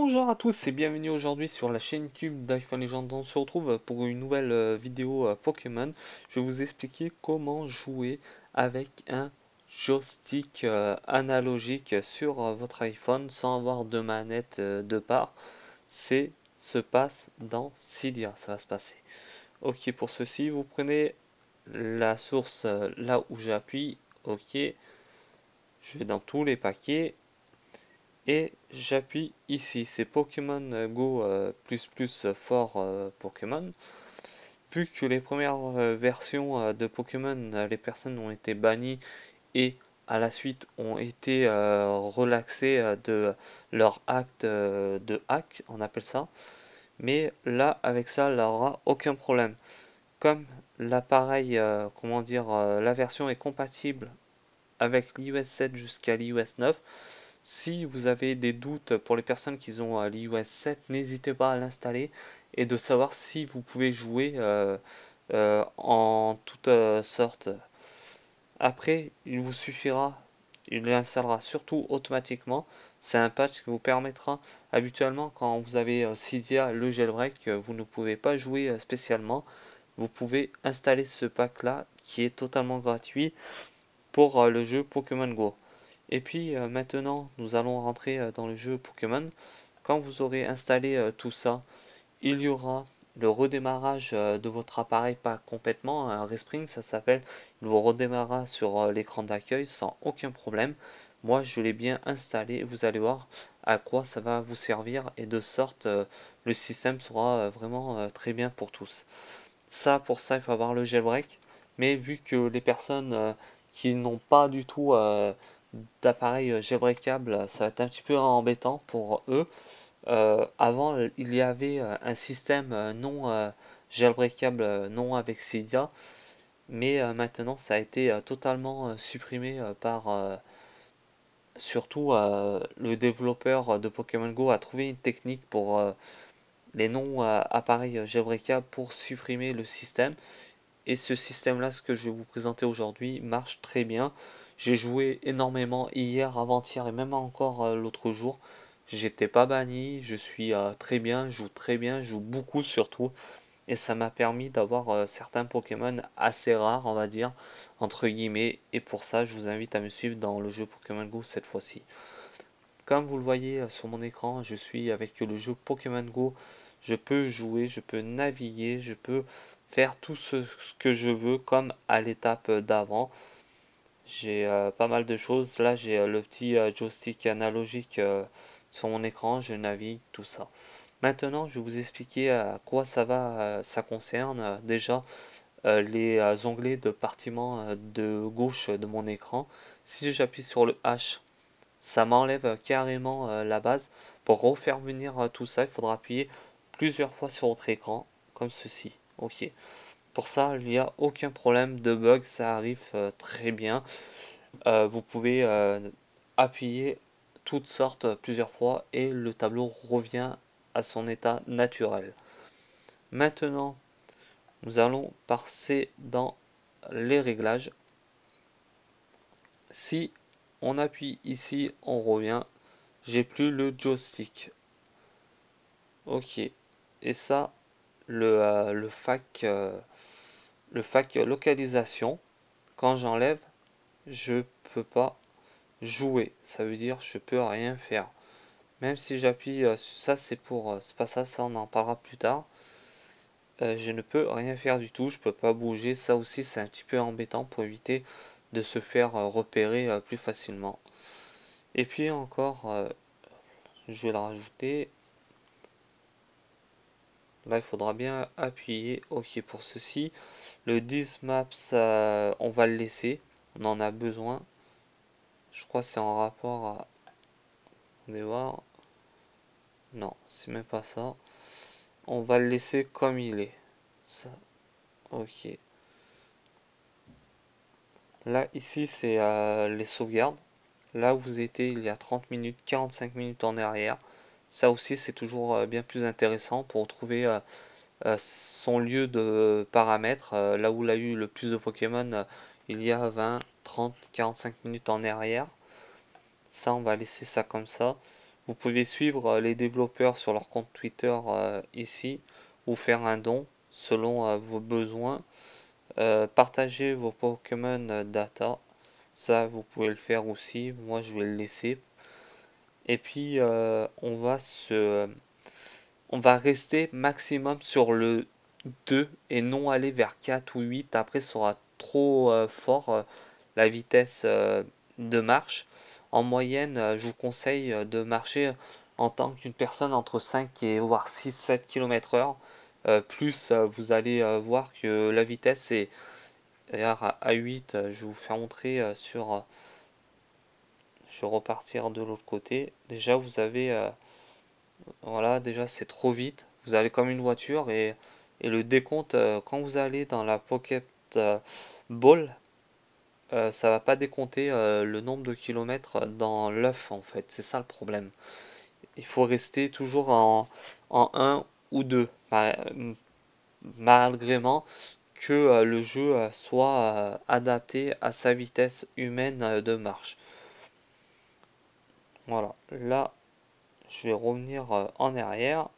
Bonjour à tous et bienvenue aujourd'hui sur la chaîne YouTube d'iPhone Legend. On se retrouve pour une nouvelle vidéo Pokémon. Je vais vous expliquer comment jouer avec un joystick analogique sur votre iPhone sans avoir de manette de part. Se passe dans Cydia, ça va se passer. Ok, pour ceci, vous prenez la source là où j'appuie. Ok, je vais dans tous les paquets et j'appuie ici. C'est Pokémon Go fort Pokémon. Vu que les premières versions de Pokémon, les personnes ont été bannies et à la suite ont été relaxées de leur acte de hack, on appelle ça. Mais là, avec ça, il n'aura aucun problème. Comme l'appareil, la version est compatible avec l'iOS 7 jusqu'à l'iOS 9. Si vous avez des doutes pour les personnes qui ont l'iOS 7, n'hésitez pas à l'installer et de savoir si vous pouvez jouer en toutes sortes. Après, il vous suffira, il l'installera surtout automatiquement. C'est un patch qui vous permettra, habituellement, quand vous avez Cydia, le jailbreak, vous ne pouvez pas jouer spécialement. Vous pouvez installer ce pack là qui est totalement gratuit pour le jeu Pokémon Go. Et puis maintenant, nous allons rentrer dans le jeu Pokémon. Quand vous aurez installé tout ça, il y aura le redémarrage de votre appareil, pas complètement, un respring ça s'appelle. Il vous redémarrera sur l'écran d'accueil sans aucun problème. Moi, je l'ai bien installé. Vous allez voir à quoi ça va vous servir et de sorte le système sera vraiment très bien pour tous. Ça, pour ça, il faut avoir le jailbreak. Mais vu que les personnes qui n'ont pas du tout d'appareil jailbreakable, ça va être un petit peu embêtant pour eux. Avant, il y avait un système non jailbreakable, non avec Cydia, mais maintenant ça a été totalement supprimé par surtout le développeur de Pokémon Go a trouvé une technique pour les non appareils jailbreakables pour supprimer le système. Et ce système-là, ce que je vais vous présenter aujourd'hui, marche très bien. J'ai joué énormément hier, avant-hier et même encore l'autre jour. J'étais pas banni, je suis très bien, je joue beaucoup surtout. Et ça m'a permis d'avoir certains Pokémon assez rares, on va dire, entre guillemets. Et pour ça, je vous invite à me suivre dans le jeu Pokémon Go cette fois-ci. Comme vous le voyez sur mon écran, je suis avec le jeu Pokémon Go. Je peux jouer, je peux naviguer, je peux faire tout ce que je veux comme à l'étape d'avant. J'ai pas mal de choses. Là, j'ai le petit joystick analogique sur mon écran. Je navigue, tout ça. Maintenant, je vais vous expliquer à quoi ça va, ça concerne. Déjà, les onglets de compartiment de gauche de mon écran. Si j'appuie sur le H, ça m'enlève carrément la base. Pour refaire venir tout ça, il faudra appuyer plusieurs fois sur votre écran, comme ceci. Ok. Pour ça, il n'y a aucun problème de bug, ça arrive très bien. Vous pouvez appuyer toutes sortes plusieurs fois et le tableau revient à son état naturel. Maintenant, nous allons passer dans les réglages. Si on appuie ici, on revient. J'ai plus le joystick. Ok. Et ça, le fac localisation, quand j'enlève, je peux pas jouer. Ça veut dire je peux rien faire. Même si j'appuie sur ça, c'est pas ça, ça on en parlera plus tard. Je ne peux rien faire du tout, je peux pas bouger. Ça aussi, c'est un petit peu embêtant pour éviter de se faire repérer plus facilement. Et puis encore, je vais le rajouter. Là, il faudra bien appuyer OK pour ceci. Le 10 maps, on va le laisser. On en a besoin. Je crois que c'est en rapport à... On va voir. Non, c'est même pas ça. On va le laisser comme il est. Ça. OK. Là, ici, c'est les sauvegardes. Là où vous étiez il y a 30 minutes, 45 minutes en arrière. Ça aussi, c'est toujours bien plus intéressant pour trouver son lieu de paramètres, là où il a eu le plus de Pokémon il y a 20, 30, 45 minutes en arrière. Ça, on va laisser ça comme ça. Vous pouvez suivre les développeurs sur leur compte Twitter ici, ou faire un don selon vos besoins. Partagez vos Pokémon data, ça vous pouvez le faire aussi, moi je vais le laisser. Et puis on va rester maximum sur le 2 et non aller vers 4 ou 8. Après, ça sera trop fort la vitesse de marche. En moyenne, je vous conseille de marcher en tant qu'une personne entre 5 et voire 6-7 km heure. Plus vous allez voir que la vitesse est à 8. Je vais vous faire montrer je vais repartir de l'autre côté. Déjà, vous avez voilà, déjà c'est trop vite. Vous allez comme une voiture et le décompte, quand vous allez dans la Pocket Ball, ça va pas décompter le nombre de kilomètres dans l'œuf en fait. C'est ça le problème. Il faut rester toujours en 1 ou 2, malgré que le jeu soit adapté à sa vitesse humaine de marche. Voilà, là je vais revenir en arrière.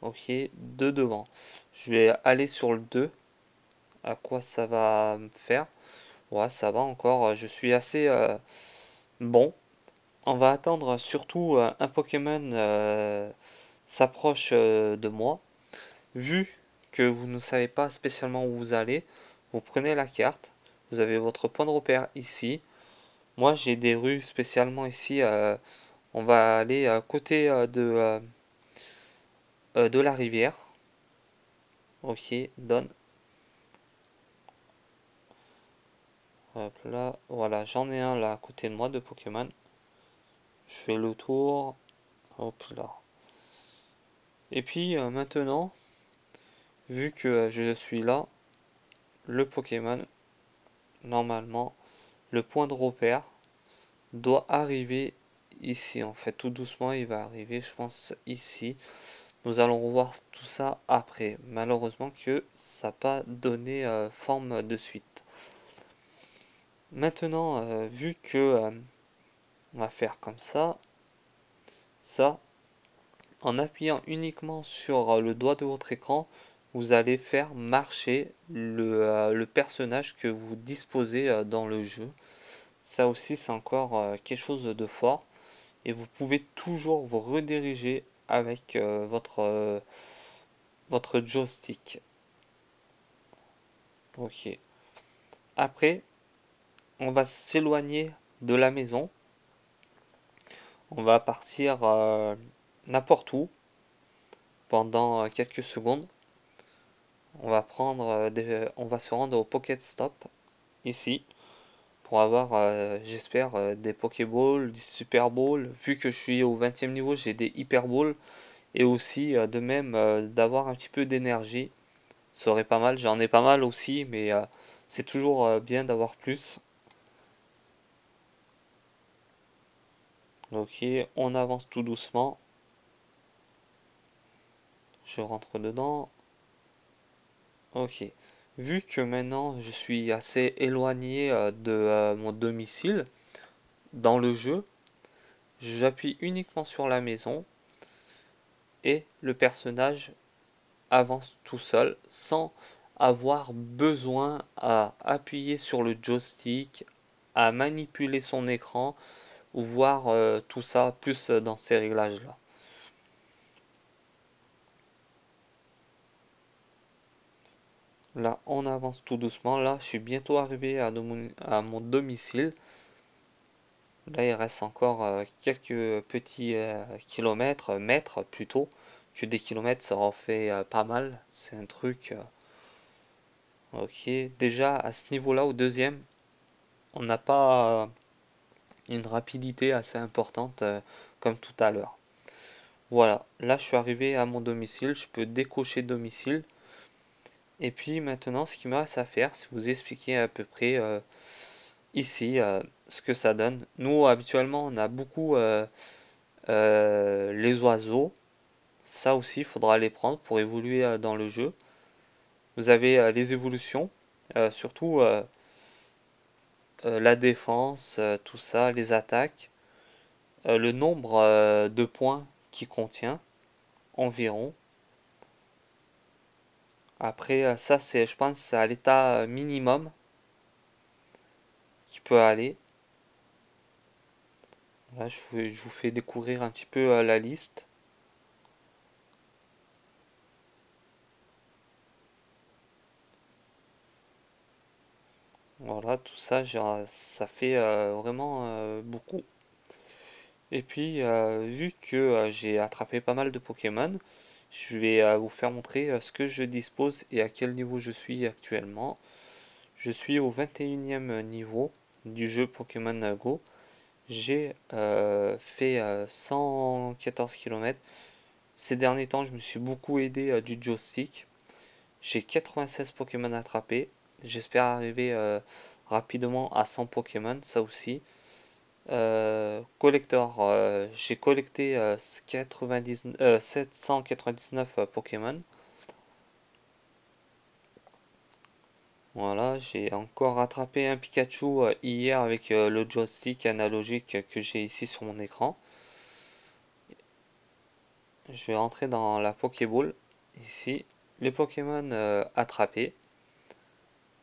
Ok, de devant. Je vais aller sur le 2. À quoi ça va me faire? Ouais, ça va encore. Je suis assez bon. On va attendre surtout un Pokémon s'approche de moi. Vu que vous ne savez pas spécialement où vous allez, vous prenez la carte. Vous avez votre point de repère ici. Moi, j'ai des rues spécialement ici. On va aller à côté de la rivière. Ok, donne. Hop là, voilà, j'en ai un là à côté de moi de Pokémon. Je fais le tour. Hop là. Et puis maintenant, vu que je suis là, le Pokémon, normalement, le point de repère doit arriver ici. En fait, tout doucement, il va arriver, je pense, ici. Nous allons revoir tout ça après. Malheureusement que ça n'a pas donné forme de suite. Maintenant, vu que on va faire comme ça, en appuyant uniquement sur le doigt de votre écran, vous allez faire marcher le personnage que vous disposez dans le jeu. Ça aussi, c'est encore quelque chose de fort. Et vous pouvez toujours vous rediriger avec votre joystick. Ok. Après, on va s'éloigner de la maison. On va partir n'importe où pendant quelques secondes. On va on va se rendre au Pocket Stop ici pour avoir, j'espère, des Pokéballs, des Super Balls. Vu que je suis au 20e niveau, j'ai des Hyper Balls et aussi de même d'avoir un petit peu d'énergie. Ça serait pas mal. J'en ai pas mal aussi, mais c'est toujours bien d'avoir plus. Ok, on avance tout doucement. Je rentre dedans. Ok. Vu que maintenant je suis assez éloigné de mon domicile dans le jeu, j'appuie uniquement sur la maison et le personnage avance tout seul sans avoir besoin à appuyer sur le joystick, à manipuler son écran ou voir tout ça plus dans ces réglages là. Là, on avance tout doucement. Là, je suis bientôt arrivé à mon domicile. Là, il reste encore quelques petits kilomètres, mètres plutôt, que des kilomètres, ça en fait pas mal. C'est un truc. Ok, déjà à ce niveau-là, au deuxième, on n'a pas une rapidité assez importante comme tout à l'heure. Voilà, là je suis arrivé à mon domicile, je peux décocher domicile. Et puis maintenant, ce qu'il me reste à faire, c'est vous expliquer à peu près ici ce que ça donne. Nous, habituellement, on a beaucoup les oiseaux. Ça aussi, il faudra les prendre pour évoluer dans le jeu. Vous avez les évolutions, surtout la défense, tout ça, les attaques. le nombre de points qu'il contient environ. Après, ça, c'est, je pense, c'est à l'état minimum qui peut aller. Là, je vous fais découvrir un petit peu la liste. Voilà, tout ça, ça fait vraiment beaucoup. Et puis, vu que j'ai attrapé pas mal de Pokémon, je vais vous faire montrer ce que je dispose et à quel niveau je suis actuellement. Je suis au 21e niveau du jeu Pokémon Go. J'ai fait 114 km. Ces derniers temps, je me suis beaucoup aidé du joystick. J'ai 96 Pokémon attrapés. J'espère arriver rapidement à 100 Pokémon, ça aussi. Collector, j'ai collecté 799 Pokémon. Voilà, j'ai encore rattrapé un Pikachu hier avec le joystick analogique que j'ai ici sur mon écran. Je vais rentrer dans la Pokéball. Ici, les Pokémon attrapés.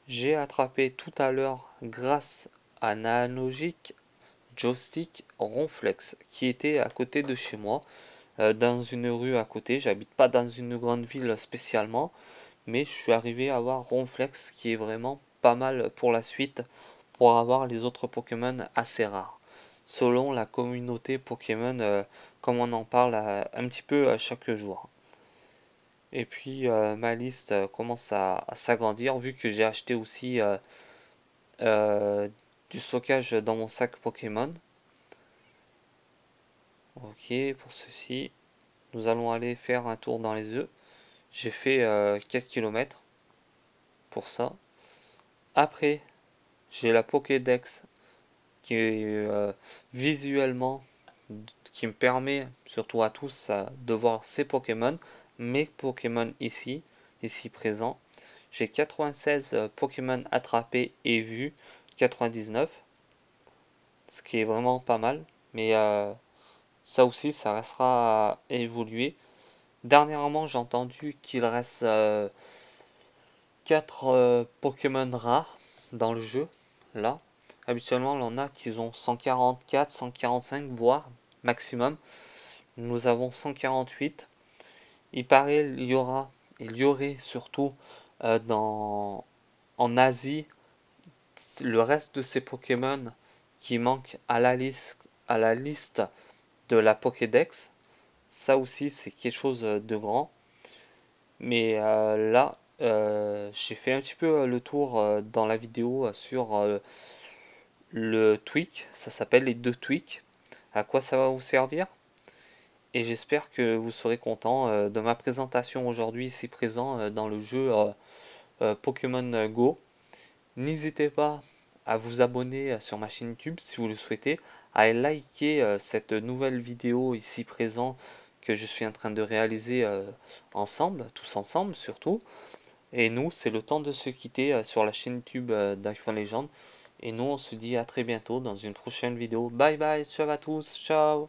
J'ai attrapé tout à l'heure grâce à un analogique joystick Ronflex qui était à côté de chez moi, dans une rue à côté. J'habite pas dans une grande ville spécialement, mais je suis arrivé à avoir Ronflex qui est vraiment pas mal pour la suite pour avoir les autres Pokémon assez rares. Selon la communauté Pokémon, comme on en parle un petit peu chaque jour. Et puis ma liste commence à s'agrandir vu que j'ai acheté aussi du stockage dans mon sac Pokémon. Ok, pour ceci, nous allons aller faire un tour dans les œufs. J'ai fait 4 km pour ça. Après, j'ai la Pokédex qui est visuellement, qui me permet, surtout à tous, de voir ces Pokémon, mes Pokémon ici présents. J'ai 96 Pokémon attrapés et vus, 99, ce qui est vraiment pas mal. Mais ça aussi, ça restera à évoluer. Dernièrement, j'ai entendu qu'il reste 4 Pokémon rares dans le jeu. Là, habituellement, on en a qui ont 144, 145, voire maximum. Nous avons 148. Il paraît il y aurait surtout en Asie le reste de ces Pokémon qui manquent à la liste de la Pokédex. Ça aussi, c'est quelque chose de grand. Mais là, j'ai fait un petit peu le tour dans la vidéo sur le tweak. Ça s'appelle les 2 tweaks. À quoi ça va vous servir? Et j'espère que vous serez content de ma présentation aujourd'hui ici présent dans le jeu Pokémon Go. N'hésitez pas à vous abonner sur ma chaîne YouTube si vous le souhaitez, à liker cette nouvelle vidéo ici présent que je suis en train de réaliser ensemble, tous ensemble surtout. Et nous, c'est le temps de se quitter sur la chaîne YouTube d'iPhone Legend. Et nous, on se dit à très bientôt dans une prochaine vidéo. Bye bye, ciao à tous, ciao.